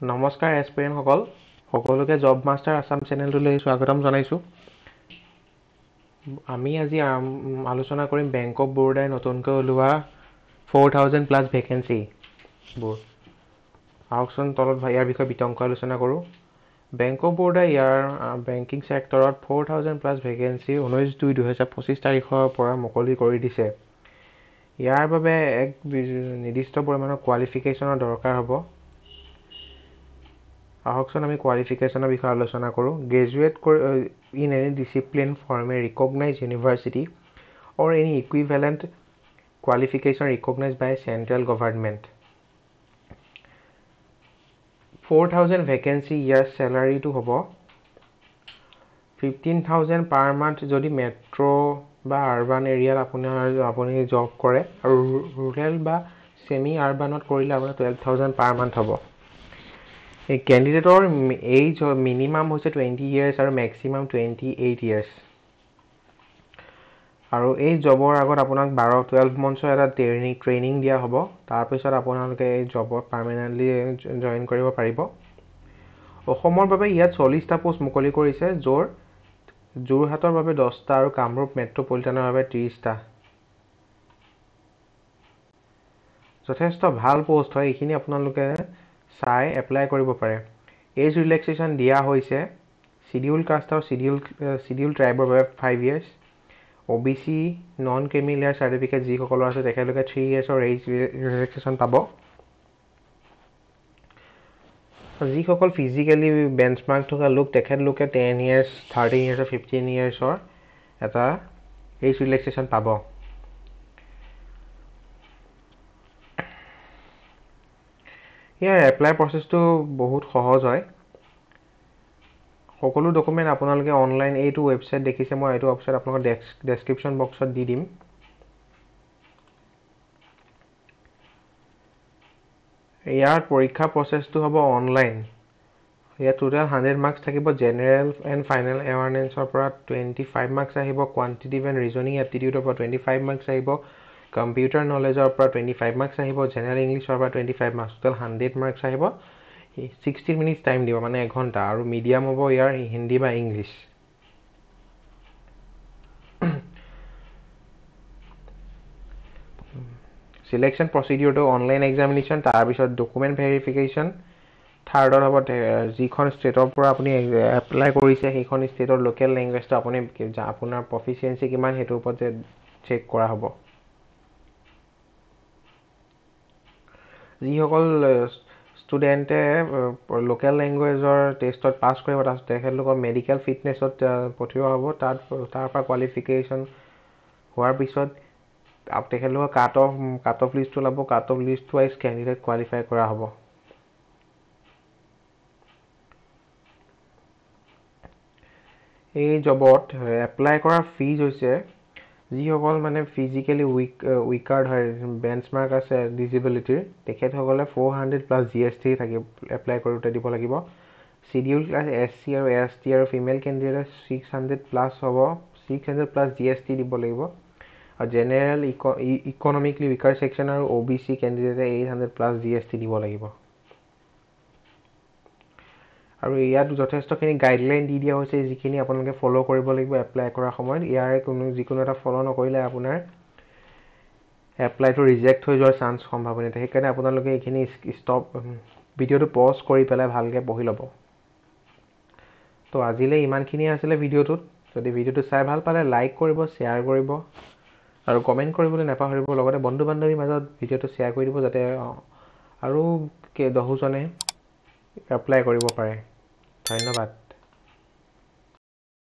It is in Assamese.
নমস্কাৰ এছপিৰেণ্ট সকল সকলোকে জব মাষ্টাৰ আসাম চেনেলটোলৈ স্বাগতম জনাইছোঁ। আমি আজি আলোচনা কৰিম বেংক অফ বৰোদাই নতুনকৈ ওলোৱা 4000 প্লাছ ভেকেন্সিবোৰ। আহকচোন তলত ইয়াৰ বিষয়ে বিতংকৈ আলোচনা কৰোঁ। বেংক অফ বৰোদাই ইয়াৰ বেংকিং ছেক্টৰত 4000 প্লাছ ভেকেন্সি 19/2/2025 তাৰিখৰ পৰা মুকলি কৰি দিছে। ইয়াৰ বাবে এক নিৰ্দিষ্ট পৰিমাণৰ কোৱালিফিকেশ্যনৰ দৰকাৰ হ'ব। আহকচোন আমি কোৱালিফিকেশ্যনৰ বিষয়ে আলোচনা কৰোঁ। Graduate in any discipline from a recognised university or any equivalent qualification recognised by central government. 4000 vacancy, ইয়াৰ চেলাৰীটো হ'ব 15,000 পাৰ মান্থ যদি মেট্ৰ' বা আৰ্বান এৰিয়াত আপুনি জব কৰে, আৰু ৰুৰেল বা ছেমি আৰ্বানত কৰিলে আপোনাৰ 12,000 পাৰ মান্থ হ'ব। এই কেণ্ডিডেটৰ এইজ মিনিমাম হৈছে 20 ইয়াৰ্ছ আৰু মেক্সিমাম 28 ইয়াৰ্ছ। আৰু এই জবৰ আগত আপোনাক 12 মন্থছৰ এটা ট্ৰেইনিং দিয়া হ'ব। তাৰপিছত আপোনালোকে এই জবত পাৰ্মানেণ্টলি জইন কৰিব পাৰিব। অসমৰ বাবে ইয়াত 40টা পোষ্ট মুকলি কৰিছে, যোৰহাটৰ বাবে 10টা আৰু কামৰূপ মেট্ৰ'পলিটানৰ বাবে 30টা। যথেষ্ট ভাল পোষ্ট হয়, এইখিনি আপোনালোকে চাই এপ্লাই কৰিব পাৰে। এজ ৰিলেক্সেশ্যন দিয়া হৈছে চিডিউল কাষ্ট আৰু চিডিউল ট্ৰাইবৰ বাবে 5 years. OBC non creamy layer certificate যিসকলৰ আছে তেখেতলোকে 3 ইয়াৰ্ছৰ এজ ৰিলেক্সেশ্যন পাব। যিসকল ফিজিকেলি বেঞ্চমাৰ্ক থকা লোক তেখেতলোকে 10 ইয়াৰ্ছ, 13 ইয়াৰ্ছ আৰু 15 ইয়াৰ্ছৰ এটা এজ ৰিলেক্সেশ্যন পাব। ইয়াৰ এপ্লাই প্ৰচেছটো বহুত সহজ হয়। সকলো ডকুমেণ্ট আপোনালোকে অনলাইন এইটো ৱেবছাইট দেখিছে, মই এইটো ৱেবছাইট আপোনালোকৰ ডেছক্ৰিপশ্যন বক্সত দি দিম। ইয়াৰ পৰীক্ষা প্ৰচেছটো হ'ব অনলাইন। ইয়াত টোটেল 100 মাৰ্কছ থাকিব। জেনেৰেল এণ্ড ফাইনেল এৱাৰনেছৰ পৰা 25 মাৰ্কছ আহিব। কোৱান্টিটিভ এণ্ড ৰিজনিং এপ্টিটিউডৰ পৰা 25 মাৰ্কছ আহিব। কম্পিউটাৰ নলেজৰ পৰা 25 মাৰ্কছ আহিব। জেনেৰেল ইংলিছৰ পৰা 25 মাৰ্কছ, টোটেল 100 মাৰ্কছ আহিব। 60 মিনিটছ টাইম দিব, মানে 1 ঘণ্টা। আৰু মিডিয়াম হ'ব ইয়াৰ হিন্দী বা ইংলিছ। চিলেকশ্যন প্ৰচিডিউৰটো অনলাইন এক্সামিনেশ্যন, তাৰপিছত ডকুমেণ্ট ভেৰিফিকেশ্যন। থাৰ্ডত হ'ব যিখন ষ্টেটৰ পৰা আপুনি এপ্লাই কৰিছে সেইখন ষ্টেটৰ লোকেল লেংগুৱেজটো আপোনাৰ প্ৰফিচিয়েঞ্চি কিমান সেইটোৰ ওপৰত চেক কৰা হ'ব। যিসকল ষ্টুডেণ্টে লোকেল লেংগুৱেজৰ টেষ্টত পাছ কৰিব তেখেতলোকৰ মেডিকেল ফিটনেছত পঠিওৱা হ'ব। তাৰ পৰা কোৱালিফিকেশ্যন হোৱাৰ পিছত তেখেতলোকৰ কাট অফ লিষ্ট ওলাব। Cut off list wise candidate qualify কৰা হ'ব। এই জবত এপ্লাই কৰাৰ ফিজ হৈছে, যিসকল মানে ফিজিকেলি উইকাৰ্ড হয়, বেঞ্চমাৰ্ক আছে ডিজিবিলিটিৰ, তেখেতসকলে 400 প্লাছ GST এপ্লাই কৰোঁতে দিব লাগিব। চিডিউল ক্লাছ SC আৰু ST আৰু ফিমেল কেণ্ডিডেটে 600 প্লাছ হ'ব, 600 প্লাছ GST দিব লাগিব। আৰু জেনেৰেল ইকনমিকলি উইকাৰ ছেকশ্যন আৰু OBC কেণ্ডিডেটে 800 প্লাছ GST দিব লাগিব। আৰু ইয়াত যথেষ্টখিনি গাইডলাইন দি দিয়া হৈছে, যিখিনি আপোনালোকে ফ'ল' কৰিব লাগিব এপ্লাই কৰাৰ সময়ত। ইয়াৰে যিকোনো এটা ফ'ল' নকৰিলে আপোনাৰ এপ্লাইটো ৰিজেক্ট হৈ যোৱাৰ সম্ভাৱনা থাকে। সেইকাৰণে আপোনালোকে এইখিনি ভিডিঅ'টো পজ কৰি পেলাই ভালকৈ পঢ়ি ল'ব। তো আজিলৈ ইমানখিনিয়ে আছিলে ভিডিঅ'টোত। যদি ভিডিঅ'টো চাই ভাল পালে লাইক কৰিব, শ্বেয়াৰ কৰিব আৰু কমেণ্ট কৰিবলৈ নাপাহৰিব। লগতে বন্ধু বান্ধৱীৰ মাজত ভিডিঅ'টো শ্বেয়াৰ কৰি দিব, যাতে আৰু 10জনে এপ্লাই কৰিব পাৰে। ধন্যবাদ।